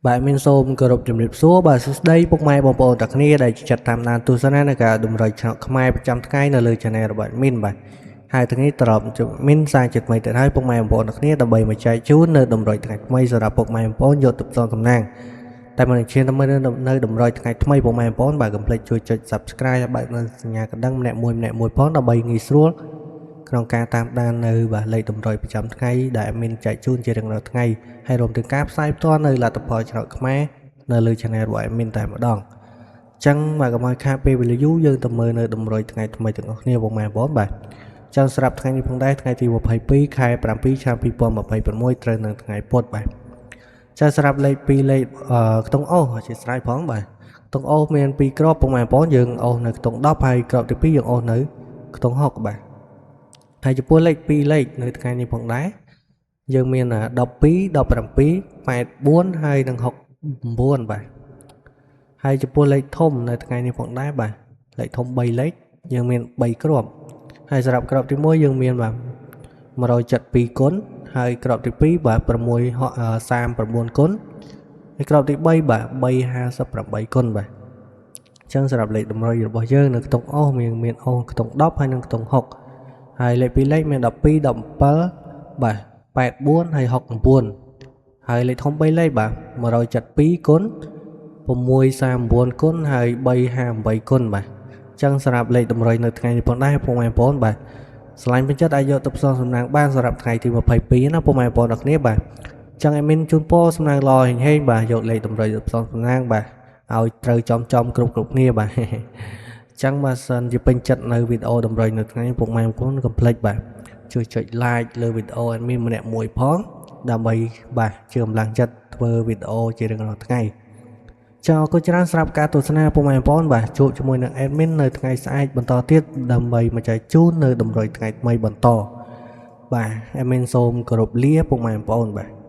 bạn mình xôm cơ rộp chùm điệp xúa bà sức đây bốc mai bóng bóng tạc nia đầy chặt tam nàn tu sana nè cả đùm rời chọc mai trăm cái nè lời channel bạn mình bà hai thằng ấy tập chụp mình sang chụp mày từ hai bốc mai bóng bóng tạc nia tầm bầy mà chạy chú nơi đùm rời thằng mây giờ đạp bốc mai bóng bóng dột tập son tầm nàng tại mình trên tầm nơi đùm rời thằng mây bóng mai bóng bóng bà cầm play chui chui subscribe bạn nhà cái đăng nẹ mùi bóng tầm bầy nghỉ xuốngក្នុងការតាមដាននៅបាទលេខតម្រុយប្រចាំថ្ងៃដែលមានចែកជូនជារៀងរាល់ថ្ងៃហើយរួមទាំងការផ្សាយផ្ទាល់នៅលទ្ធផលច្រកខ្មែរនៅលើ channel របស់ admin តែម្ដងអញ្ចឹងបាទកុំឲ្យខាតពេលវេលាយូរយើងទៅមើលនៅតម្រុយថ្ងៃថ្មីទាំងអស់គ្នាបងប្អូនបាទអញ្ចឹងសម្រាប់ថ្ងៃនេះផងដែរថ្ងៃទី22ខែ7ឆ្នាំ2026ត្រូវនៅថ្ងៃពុធបាទចាសម្រាប់លេខ2លេខខ្ទង់អូសជាស្រ័យផងបាទខ្ទង់អូសមាន2គ្រាប់បងប្អូនយើងអូសនៅខ្ទង់10ហើយគ្រាប់ទី2យើងអូសនៅខ្ទង់6បាទហើយចំពោះលេខ2លេខនៅថ្ងៃនេះផងដែរយើងមាន12 17 84ហើយនិង69បាទហើយចំពោះលេខធំនៅថ្ងៃនេះផងដែរបាទលេខធំ3លេខយើងមាន3គ្រាប់ហើយសម្រាប់គ្រាប់ទី1យើងមានបាទ172គុណហើយគ្រាប់ទី2បាទ639គុណហើយគ្រាប់ទី3បាទ358គុណបាទអញ្ចឹងសម្រាប់លេខតម្រុយរបស់យើងនៅក្នុងអូសមានអូសក្នុង10ហើយនិងក្នុង6ហើយលេខ2លេខមាន12 17បាទ84ហើយ69ហើយលេខធំ3លេខបាទ172គុណ639គុណហើយ358គុណបាទអញ្ចឹងសម្រាប់លេខតម្រុយនៅថ្ងៃនេះផងដែរពុកម៉ែបងប្អូនបាទឆ្លាញ់ពេញចិត្តអាចយកទៅផ្សំសំណាងបានសម្រាប់ថ្ងៃទី22ណាពុកម៉ែបងប្អូនអរគ្នាបាទអញ្ចឹងadminជូនពរសំណាងល្អហេងបាទយកលេខតម្រុយទៅផ្សំសំណាងបាទឲ្យត្រូវចំគ្រប់គ្នាបាទចឹងបើសិនជាពេញចិត្តនៅវីដេអូតម្រុយនៅថ្ងៃនេះពុកម៉ែបងប្អូនកុំភ្លេចបាទជួយចុច like លើវីដេអូadminម្នាក់មួយផងដើម្បីបាទជឿកម្លាំងចិត្តធ្វើវីដេអូជារៀងរាល់ថ្ងៃចាអរគុណច្រើនសម្រាប់ការទស្សនាពុកម៉ែបងប្អូនបាទជួបជាមួយនឹង admin នៅថ្ងៃស្អែកបន្តទៀតដើម្បីមកចែកជូននៅតម្រុយថ្ងៃថ្មីបន្តបាទadminសូមគោរពលាពុកម៉ែបងប្អូនបាទ